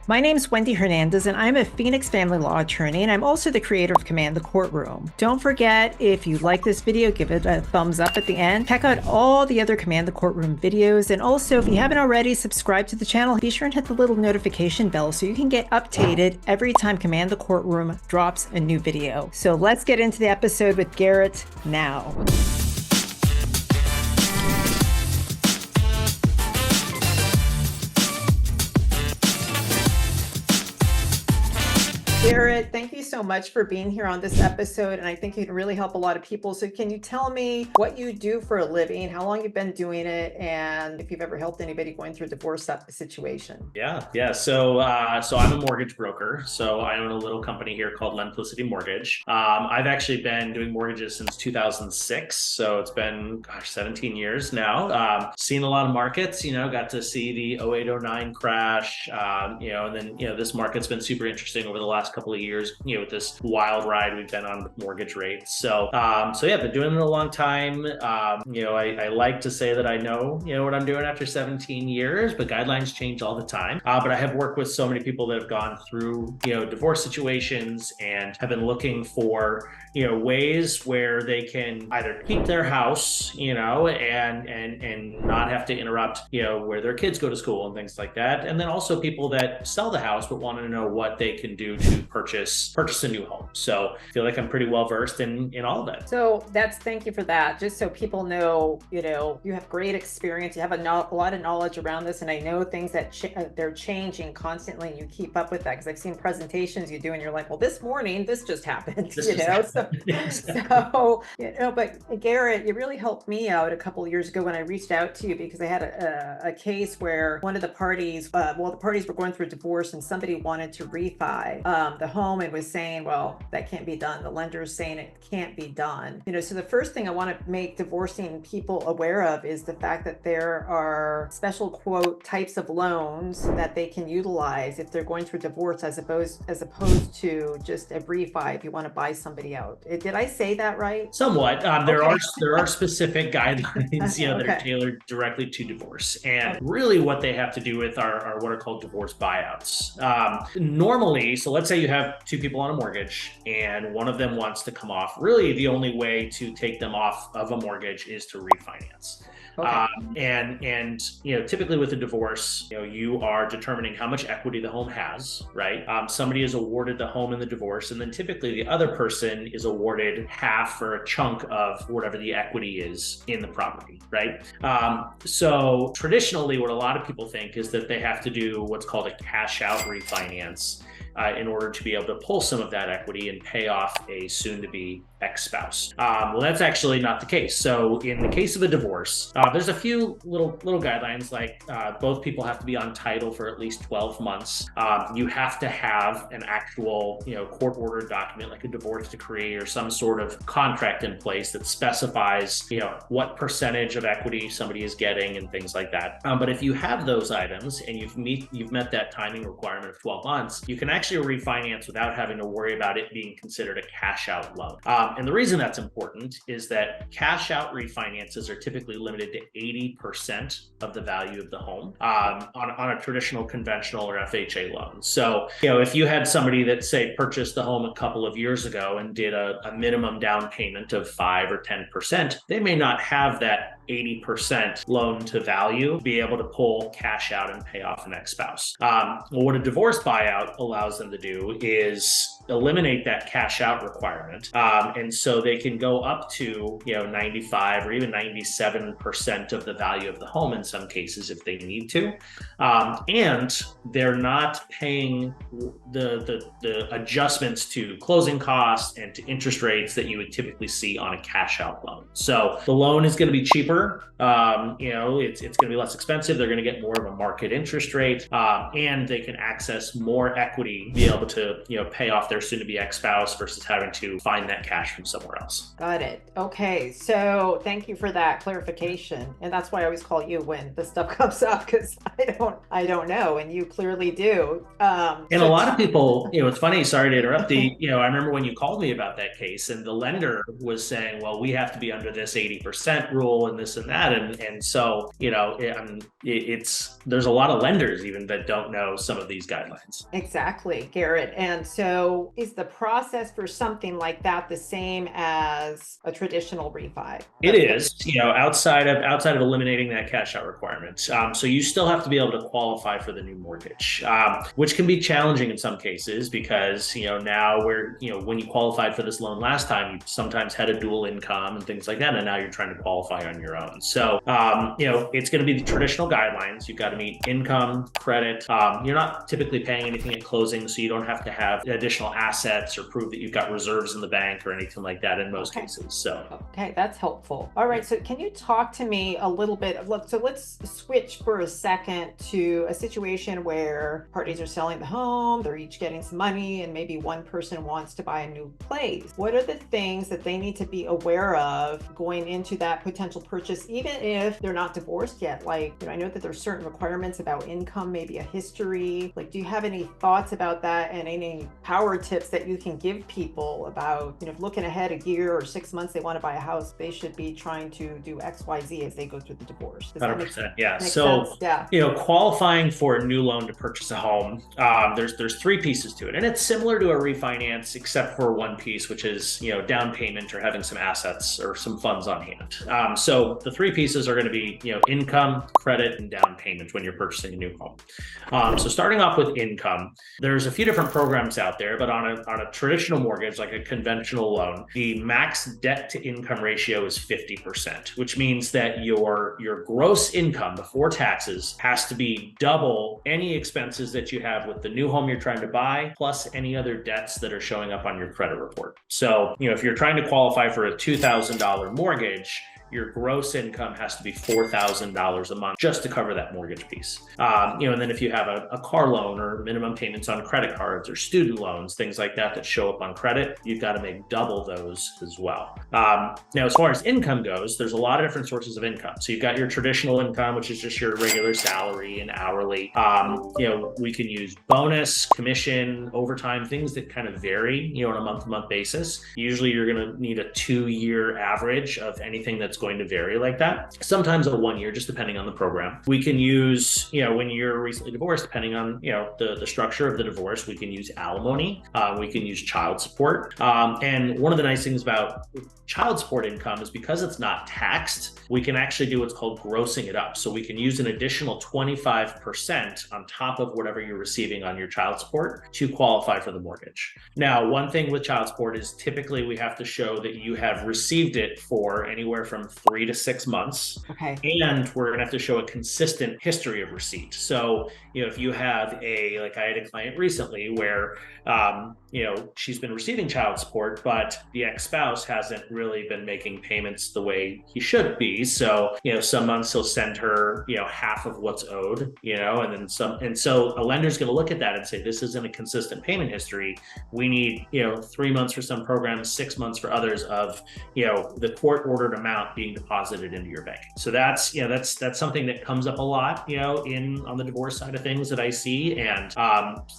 My name's Wendy Hernandez, and I'm a Phoenix family law attorney, and I'm also the creator of Command the Courtroom. Don't forget, if you like this video, give it a thumbs up at the end. Check out all the other Command the Courtroom videos, and also, if you haven't already, subscribe to the channel. Be sure and hit the little notification bell so you can get updated every time Command the Courtroom drops a new video. So let's get into the episode with Garret now. Garret, thank you so much for being here on this episode, and I think you can really help a lot of people. So can you tell me what you do for a living, how long you've been doing it, and if you've ever helped anybody going through a divorce situation? Yeah. So I'm a mortgage broker. So I own a little company here called Lendplicity Mortgage. I've actually been doing mortgages since 2006. So it's been, 17 years now. Seen a lot of markets, got to see the 0809 crash, and then, this market's been super interesting over the last couple of years, with this wild ride we've been on with mortgage rates. So yeah, been doing it a long time. I like to say that I know, what I'm doing after 17 years, but guidelines change all the time. But I have worked with so many people that have gone through, divorce situations and have been looking for, ways where they can either keep their house, and not have to interrupt, where their kids go to school and things like that. And then also people that sell the house, but want to know what they can do to purchase a new home. So I feel like I'm pretty well versed in all of that. So thank you for that. Just so people know, you have great experience. You have a lot of knowledge around this, and I know things that they're changing constantly. And you keep up with that because I've seen presentations you do, and you're like, well, this morning this just happened. But Garret, you really helped me out a couple of years ago when I reached out to you because I had a case where one of the parties, the parties were going through a divorce, and somebody wanted to refi the home and was saying, well, that can't be done. The lender is saying it can't be done. So the first thing I want to make divorcing people aware of is the fact that there are special quote types of loans that they can utilize if they're going through divorce as opposed to just a refi if you want to buy somebody out. Did I say that right? Somewhat. There are specific guidelines that are tailored directly to divorce, and really what they have to do with are what are called divorce buyouts. Normally, so let's say you have two people on a mortgage and one of them wants to come off. Really, the only way to take them off of a mortgage is to refinance. And typically with a divorce, you are determining how much equity the home has, right? Somebody is awarded the home in the divorce, and then typically the other person is awarded half or a chunk of whatever the equity is in the property, right? So traditionally, what a lot of people think is that they have to do what's called a cash out refinance in order to be able to pull some of that equity and pay off a soon-to-be ex-spouse. Well, that's actually not the case. So in the case of a divorce, there's a few little guidelines, like both people have to be on title for at least 12 months. You have to have an actual, court-ordered document like a divorce decree or some sort of contract in place that specifies, what percentage of equity somebody is getting and things like that. But if you have those items and you've met that timing requirement of 12 months, you can actually refinance without having to worry about it being considered a cash out loan. And the reason that's important is that cash out refinances are typically limited to 80% of the value of the home on a traditional conventional or FHA loan. So, if you had somebody that say purchased the home a couple of years ago and did a minimum down payment of 5 or 10%, they may not have that 80% loan to value, be able to pull cash out and pay off an ex-spouse. Well, what a divorce buyout allows them to do is eliminate that cash out requirement. And so they can go up to, 95 or even 97% of the value of the home in some cases if they need to. And they're not paying the adjustments to closing costs and to interest rates that you would typically see on a cash out loan. So the loan is going to be cheaper. It's going to be less expensive. They're going to get more of a market interest rate, and they can access more equity, be able to, pay off their soon-to-be ex-spouse versus having to find that cash from somewhere else. Got it. Okay. So thank you for that clarification. And that's why I always call you when this stuff comes up, because I don't know. And you clearly do. And a lot of people, it's funny, sorry to interrupt I remember when you called me about that case and the lender was saying, well, we have to be under this 80% rule and this and that. And so, there's a lot of lenders even that don't know some of these guidelines. Exactly, Garrett. And so is the process for something like that the same as a traditional refi? It is, outside of eliminating that cash out requirement. So you still have to be able to qualify for the new mortgage, which can be challenging in some cases because, now when you qualified for this loan last time, you sometimes had a dual income and things like that. And now you're trying to qualify on your own. So, it's going to be the traditional guidelines. You've got to meet income, credit. You're not typically paying anything at closing, so you don't have to have additional assets or prove that you've got reserves in the bank or anything like that in most cases. So, okay, that's helpful. All right, so can you talk to me a little bit? So let's switch for a second to a situation where parties are selling the home, they're each getting some money, and maybe one person wants to buy a new place. What are the things that they need to be aware of going into that potential purchase, even if they're not divorced yet? Like, I know that there's certain requirements about income, maybe a history. Like, do you have any thoughts about that and any power tips that you can give people about, looking ahead a year or 6 months, they want to buy a house, they should be trying to do X, Y, Z as they go through the divorce? 100%. Yeah. So, qualifying for a new loan to purchase a home, there's three pieces to it. And it's similar to a refinance, except for one piece, which is, down payment or having some assets or some funds on hand. So the three pieces are going to be, income, credit, and down payment when you're purchasing a new home. So starting off with income, there's a few different programs out there, but on a traditional mortgage, like a conventional loan, the max debt to income ratio is 50%, which means that your gross income before taxes has to be double any expenses that you have with the new home you're trying to buy, plus any other debts that are showing up on your credit report. So, if you're trying to qualify for a $2,000 mortgage, your gross income has to be $4,000 a month just to cover that mortgage piece. And then if you have a car loan or minimum payments on credit cards or student loans, things like that show up on credit, you've got to make double those as well. Now, as far as income goes, there's a lot of different sources of income. So you've got your traditional income, which is just your regular salary and hourly. We can use bonus, commission, overtime, things that kind of vary, on a month-to-month basis. Usually you're going to need a 2-year average of anything that's going to vary like that. Sometimes a 1 year, just depending on the program. We can use, when you're recently divorced, depending on, the structure of the divorce, we can use alimony. We can use child support. And one of the nice things about child support income is because it's not taxed, we can actually do what's called grossing it up. So we can use an additional 25% on top of whatever you're receiving on your child support to qualify for the mortgage. Now, one thing with child support is typically we have to show that you have received it for anywhere from 3 to 6 months. Okay. And we're going to have to show a consistent history of receipt. So, if you have like I had a client recently where, she's been receiving child support, but the ex-spouse hasn't really been making payments the way he should be. So, some months he'll send her, half of what's owed, and then some. And so a lender's going to look at that and say, this isn't a consistent payment history. We need, 3 months for some programs, 6 months for others of, the court ordered amount being deposited into your bank. So that's something that comes up a lot, on the divorce side of things that I see. And,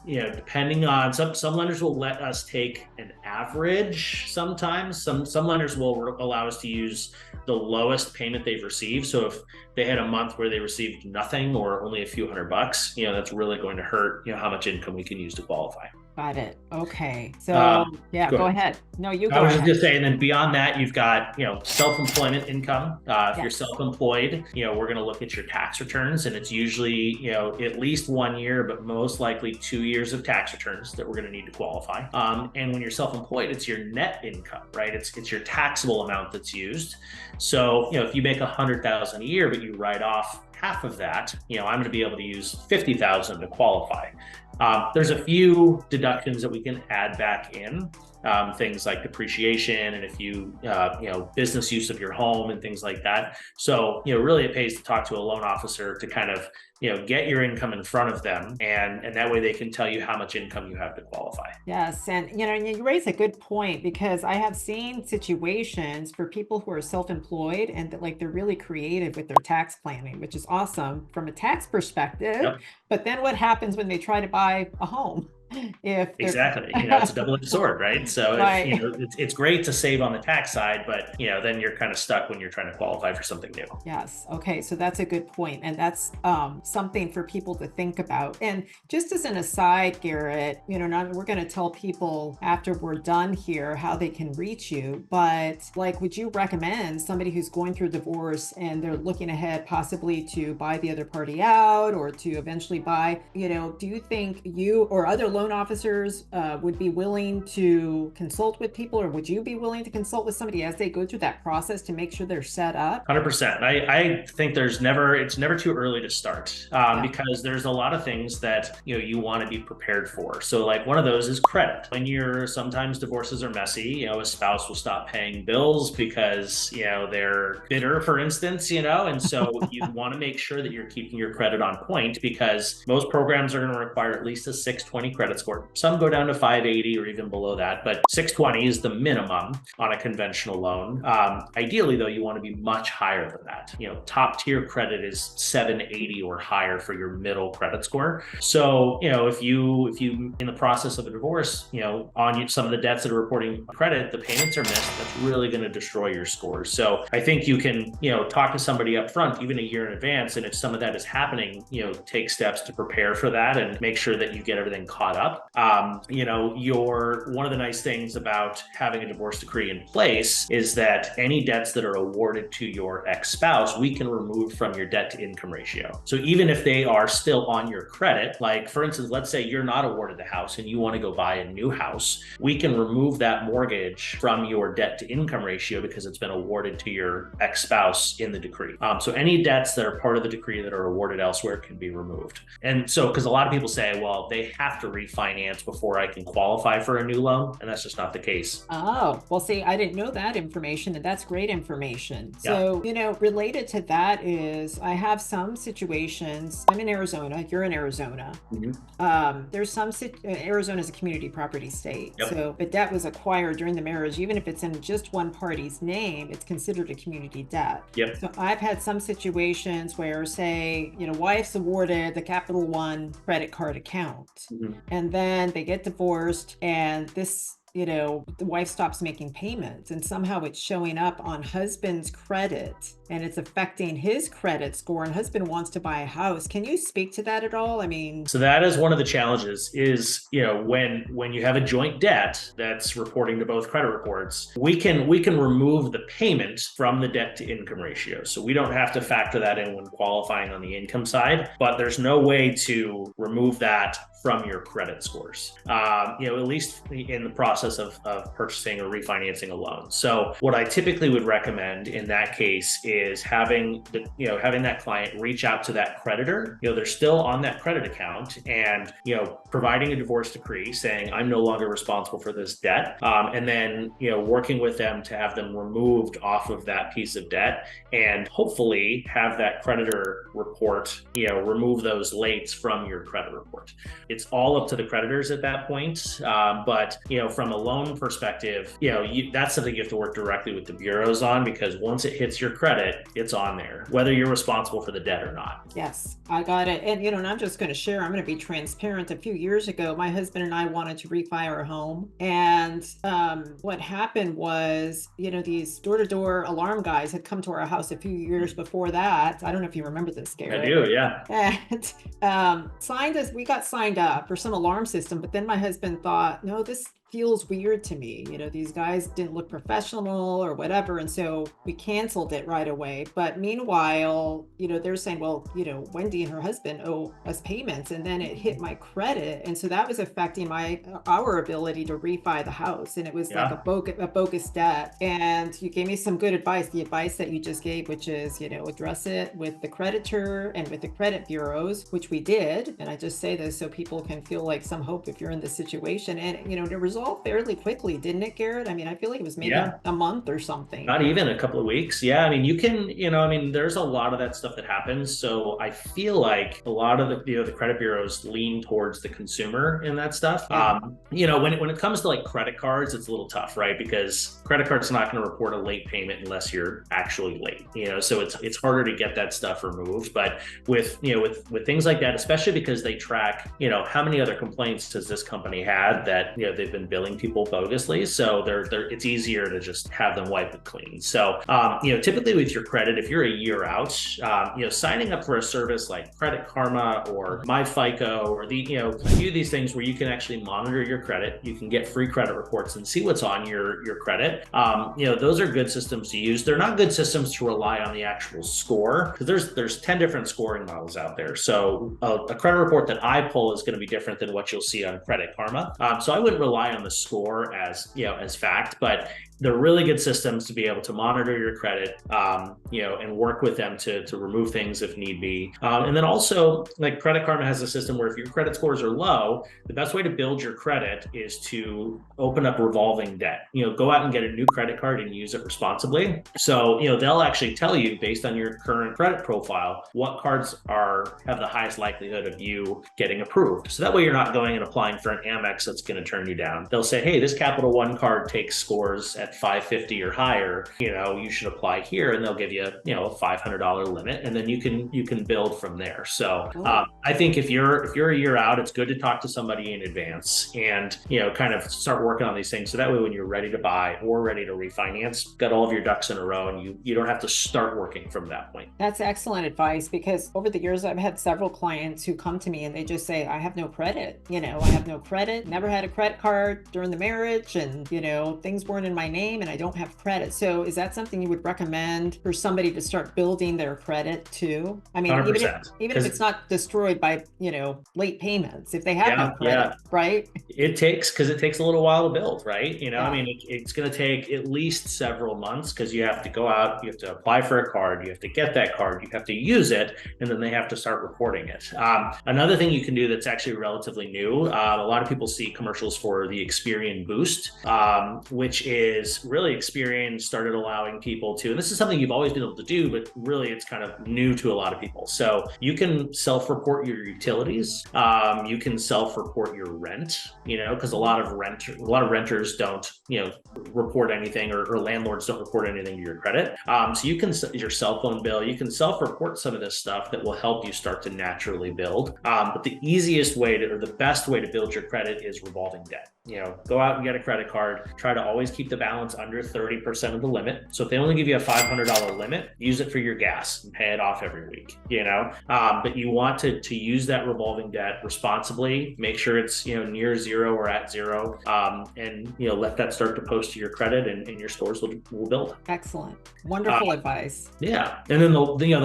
depending on some lenders will let us take an average. Sometimes some lenders will allow us to use the lowest payment they've received. So if they had a month where they received nothing or only a few $100, that's really going to hurt, how much income we can use to qualify. Got it. Okay. So go ahead. No, you go I was ahead. just saying, then beyond that, you've got, self-employment income. If you're self-employed, we're going to look at your tax returns, and it's usually, at least 1 year, but most likely 2 years of tax returns that we're going to need to qualify. And when you're self-employed, it's your net income, right? It's your taxable amount that's used. So, if you make $100,000 a year, but you write off half of that, I'm going to be able to use $50,000 to qualify. There's a few deductions that we can add back in, things like depreciation, and if you, business use of your home and things like that. So, really it pays to talk to a loan officer to kind of, get your income in front of them, and that way they can tell you how much income you have to qualify. Yes. And, you raise a good point, because I have seen situations for people who are self-employed and that, like, they're really creative with their tax planning, which is awesome from a tax perspective. Yep. But then what happens when they try to buy a home? if Exactly. It's a double-edged sword, right? So if, right. it's great to save on the tax side, but, then you're kind of stuck when you're trying to qualify for something new. Yes. Okay. So that's a good point. And that's something for people to think about. And just as an aside, Garret, now we're going to tell people after we're done here how they can reach you. But like, would you recommend somebody who's going through divorce and they're looking ahead possibly to buy the other party out or to eventually buy, do you think you or other loan officers would be willing to consult with people, or would you be willing to consult with somebody as they go through that process to make sure they're set up? 100%. I think it's never too early to start, Yeah. because there's a lot of things that, you want to be prepared for. So like one of those is credit. Sometimes divorces are messy, a spouse will stop paying bills because, they're bitter, for instance, and so you want to make sure that you're keeping your credit on point, because most programs are going to require at least a 620 credit score. Some go down to 580 or even below that, but 620 is the minimum on a conventional loan. Ideally, though, you want to be much higher than that. Top tier credit is 780 or higher for your middle credit score. So, if you in the process of a divorce, on some of the debts that are reporting credit, the payments are missed, that's really going to destroy your scores. So I think you can, talk to somebody up front, even a year in advance. And if some of that is happening, take steps to prepare for that and make sure that you get everything caught up. One of the nice things about having a divorce decree in place is that any debts that are awarded to your ex-spouse, we can remove from your debt to income ratio. So even if they are still on your credit, like for instance, let's say you're not awarded the house and you want to go buy a new house, we can remove that mortgage from your debt to income ratio because it's been awarded to your ex-spouse in the decree. So any debts that are part of the decree that are awarded elsewhere can be removed. And so, because a lot of people say, well, they have to refinance before I can qualify for a new loan, and that's just not the case. Oh, well, see, I didn't know that information, and that's great information. Yeah. So, related to that is I have some situations. I'm in Arizona, you're in Arizona. There's Arizona is a community property state. Yep. So if debt was acquired during the marriage, even if it's in just one party's name, it's considered a community debt. Yep. So I've had some situations where, say, wife's awarded the Capital One credit card account, and then they get divorced, and this the wife stops making payments, and somehow it's showing up on husband's credit and it's affecting his credit score, and husband wants to buy a house. Can you speak to that at all? I mean, so that is one of the challenges is, when you have a joint debt that's reporting to both credit reports, we can remove the payment from the debt to income ratio. So we don't have to factor that in when qualifying on the income side, but there's no way to remove that from your credit scores, at least in the process of purchasing or refinancing a loan. So what I typically would recommend in that case is having that client reach out to that creditor. They're still on that credit account, and providing a divorce decree saying I'm no longer responsible for this debt, and then working with them to have them removed off of that piece of debt, and hopefully have that creditor report remove those lates from your credit report. It's all up to the creditors at that point, but from a loan perspective, that's something you have to work directly with the bureaus on, because once it hits your credit, it's on there, whether you're responsible for the debt or not. Yes, I got it. And, and I'm just going to share, I'm going to be transparent. A few years ago, my husband and I wanted to refi our home. And what happened was, these door-to-door alarm guys had come to our house a few years before that. I don't know if you remember this, Garret. I do, yeah. And we got signed up for some alarm system, but then my husband thought, no, this feels weird to me. These guys didn't look professional or whatever. And so we canceled it right away. But meanwhile, they're saying, well, Wendy and her husband owe us payments. And then it hit my credit. And so that was affecting our ability to refi the house. And it was like a bogus debt. And you gave me some good advice, the advice that you just gave, which is, address it with the creditor and with the credit bureaus, which we did. And I just say this so people can feel like some hope if you're in this situation. And, there was resolved fairly quickly, didn't it, Garrett? I mean, I feel like it was maybe a month or something. Not even a couple of weeks. Yeah. I mean, you can, I mean, there's a lot of that stuff that happens. So I feel like a lot of the credit bureaus lean towards the consumer in that stuff. Yeah. When it comes to like credit cards, it's a little tough, right? Because credit card's not going to report a late payment unless you're actually late, so it's harder to get that stuff removed. But with things like that, especially because they track, how many other complaints has this company had that, they've been billing people bogusly. So it's easier to just have them wipe it clean. So, typically with your credit, if you're a year out, signing up for a service like Credit Karma or MyFICO or a few of these things where you can actually monitor your credit, you can get free credit reports and see what's on your credit. Those are good systems to use. They're not good systems to rely on the actual score because there's 10 different scoring models out there. So a credit report that I pull is going to be different than what you'll see on Credit Karma. So I wouldn't rely on the score as fact, but they're really good systems to be able to monitor your credit, and work with them to remove things if need be. And then also, like Credit Karma has a system where if your credit scores are low, the best way to build your credit is to open up revolving debt. Go out and get a new credit card and use it responsibly. So, they'll actually tell you based on your current credit profile, what cards have the highest likelihood of you getting approved. So that way you're not going and applying for an Amex that's going to turn you down. They'll say, hey, this Capital One card takes scores at 550 or higher, you should apply here, and they'll give you, a $500 limit, and then you can build from there. So I think if you're a year out, it's good to talk to somebody in advance and kind of start working on these things. So that way, when you're ready to buy or ready to refinance, got all of your ducks in a row, and you don't have to start working from that point. That's excellent advice, because over the years I've had several clients who come to me and they just say, I have no credit. I have no credit, never had a credit card during the marriage, and things weren't in my name and I don't have credit. So is that something you would recommend for somebody to start building their credit too? I mean, 100%. even if it's not destroyed by, late payments, if they have no credit, right? It takes a little while to build, right? I mean, it's going to take at least several months because you have to go out, you have to apply for a card, you have to get that card, you have to use it, and then they have to start reporting it. Another thing you can do that's actually relatively new, a lot of people see commercials for the Experian Boost, which is really Experian started allowing people to, and this is something you've always been able to do, but really it's kind of new to a lot of people. So you can self-report your utilities, you can self-report your rent, because a lot of renters don't, report anything, or landlords don't report anything to your credit. So you can, your cell phone bill, you can self-report some of this stuff that will help you start to naturally build. But the easiest way or the best way to build your credit is revolving debt. Go out and get a credit card, try to always keep the balance under 30% of the limit. So if they only give you a $500 limit, use it for your gas and pay it off every week, but you want to use that revolving debt responsibly, make sure it's, near zero or at zero, and, let that start to post to your credit, and your scores will build. Excellent. Wonderful advice. Yeah. And then the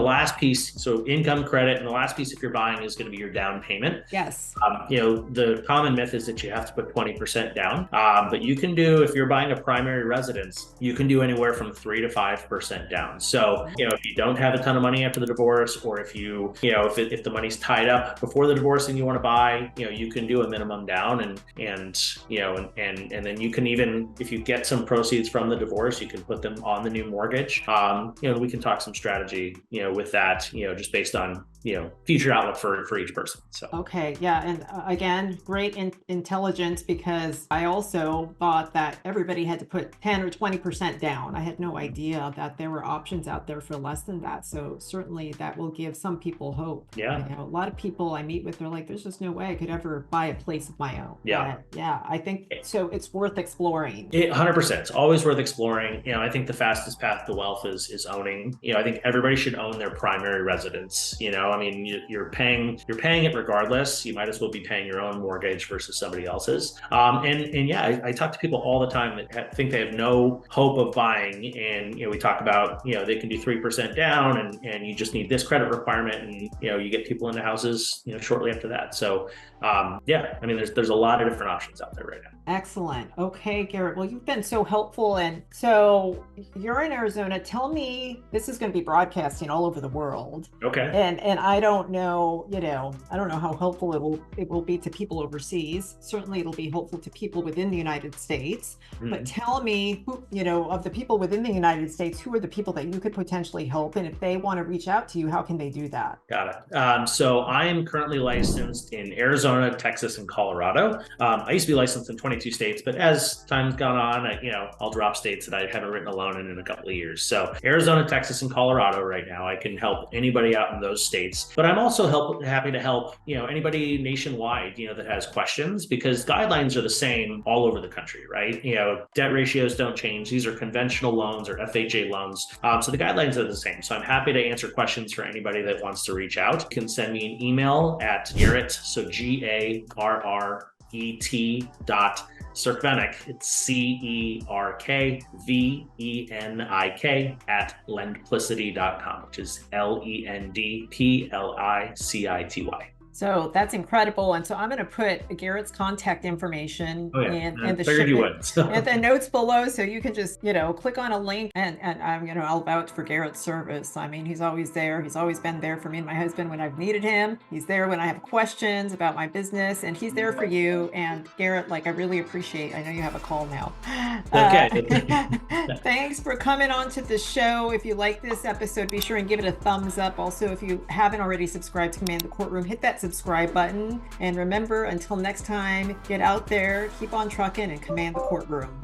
last piece, so income, credit, and the last piece if you're buying is going to be your down payment. Yes. The common myth is that you have to put 20% down, but you can do, if you're buying a primary residence, you can do anywhere from 3 to 5% down. So, if you don't have a ton of money after the divorce, or if you, if the money's tied up before the divorce and you want to buy, you can do a minimum down, and then you can, even if you get some proceeds from the divorce, you can put them on the new mortgage. We can talk some strategy, with that, just based on, future outlook for each person. So. Okay. Yeah. And again, great intelligence, because I also thought that everybody had to put 10 or 20% down. I had no idea that there were options out there for less than that. So certainly that will give some people hope. Yeah. A lot of people I meet with, they're like, there's just no way I could ever buy a place of my own. Yeah. But yeah. I think so. It's worth exploring. 100%. It's always worth exploring. I think the fastest path to wealth is owning. I think everybody should own their primary residence. I mean, you're paying it regardless. You might as well be paying your own mortgage versus somebody else's. I talk to people all the time that think they have no hope of buying, and we talk about they can do 3% down, and you just need this credit requirement, and you get people into houses shortly after that. So I mean, there's a lot of different options out there right now. Excellent. Okay, Garrett. Well, you've been so helpful. And so you're in Arizona. Tell me, this is going to be broadcasting all over the world. Okay. And I don't know, I don't know how helpful it will be to people overseas. Certainly it'll be helpful to people within the United States. But tell me, who, of the people within the United States, who are the people that you could potentially help? And if they want to reach out to you, how can they do that? Got it. So I am currently licensed in Arizona, Texas, and Colorado. I used to be licensed in 22 states, but as time's gone on, I'll drop states that I haven't written a loan in a couple of years. So Arizona, Texas, and Colorado right now. I can help anybody out in those states, but I'm also happy to help anybody nationwide that has questions, because guidelines are the same all over the country, right? Debt ratios don't change. These are conventional loans or FHA loans, so the guidelines are the same. So I'm happy to answer questions for anybody that wants to reach out. You can send me an email at Garret, so Garret Cerkvenik, it's CERKVENIK @lendplicity.com, which is LENDPLICITY. So that's incredible. And so I'm going to put Garrett's contact information and the and the notes below, so you can just, click on a link, and I'm, I'll vouch for Garrett's service. I mean, he's always there. He's always been there for me and my husband when I've needed him. He's there when I have questions about my business, and he's there for you. And Garret, I really appreciate, I know you have a call now. Okay. Thanks for coming on to the show. If you like this episode, be sure and give it a thumbs up. Also, if you haven't already subscribed to Command the Courtroom, hit that subscribe button. And remember, until next time, get out there, keep on trucking, and command the courtroom.